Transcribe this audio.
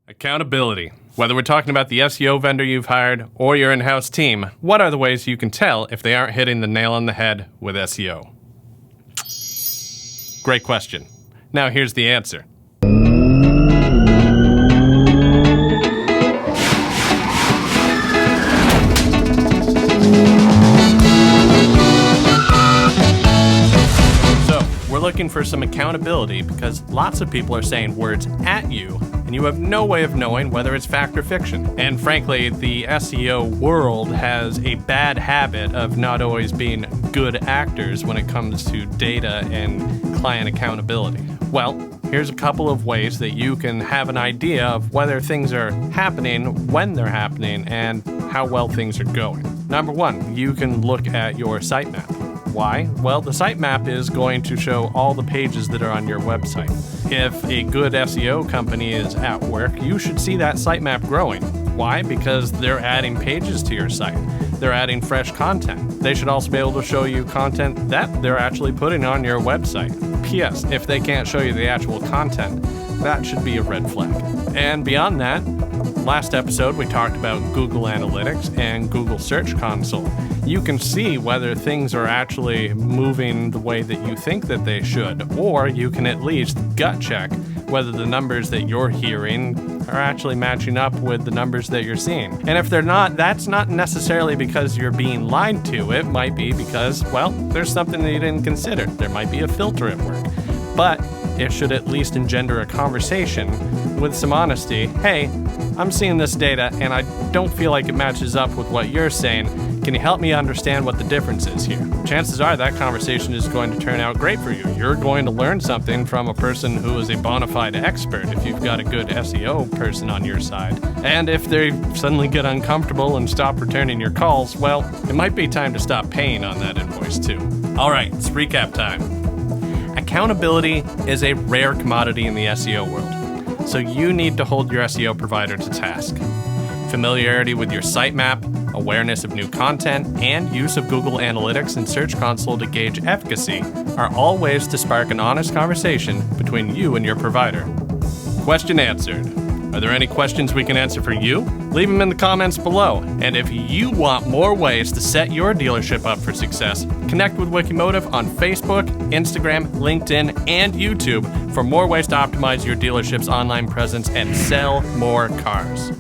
Accountability. Whether we're talking about the SEO vendor you've hired or your in-house team, what are the ways you can tell if they aren't hitting the nail on the head with SEO? Great question. Now here's the answer. We're looking for some accountability because lots of people are saying words at you and you have no way of knowing whether it's fact or fiction. And frankly, the SEO world has a bad habit of not always being good actors when it comes to data and client accountability. Well, here's a couple of ways that you can have an idea of whether things are happening, when they're happening, and how well things are going. Number one, you can look at your sitemap. Why? Well, the sitemap is going to show all the pages that are on your website. If a good SEO company is at work, you should see that sitemap growing. Why? Because they're adding pages to your site. They're adding fresh content. They should also be able to show you content that they're actually putting on your website. P.S. If they can't show you the actual content, that should be a red flag. And beyond that, last episode we talked about Google Analytics and Google Search Console. You can see whether things are actually moving the way that you think that they should, or you can at least gut check whether the numbers that you're hearing are actually matching up with the numbers that you're seeing. And if they're not, that's not necessarily because you're being lied to. It might be because, well, there's something that you didn't consider. There might be a filter at work. But it should at least engender a conversation with some honesty. Hey, I'm seeing this data and I don't feel like it matches up with what you're saying. Can you help me understand what the difference is here? Chances are that conversation is going to turn out great for you. You're going to learn something from a person who is a bona fide expert if you've got a good SEO person on your side. And if they suddenly get uncomfortable and stop returning your calls, well, it might be time to stop paying on that invoice too. All right, it's recap time. Accountability is a rare commodity in the SEO world, so you need to hold your SEO provider to task. Familiarity with your sitemap, awareness of new content, and use of Google Analytics and Search Console to gauge efficacy are all ways to spark an honest conversation between you and your provider. Question answered. Are there any questions we can answer for you? Leave them in the comments below. And if you want more ways to set your dealership up for success, connect with Wikimotive on Facebook, Instagram, LinkedIn, and YouTube for more ways to optimize your dealership's online presence and sell more cars.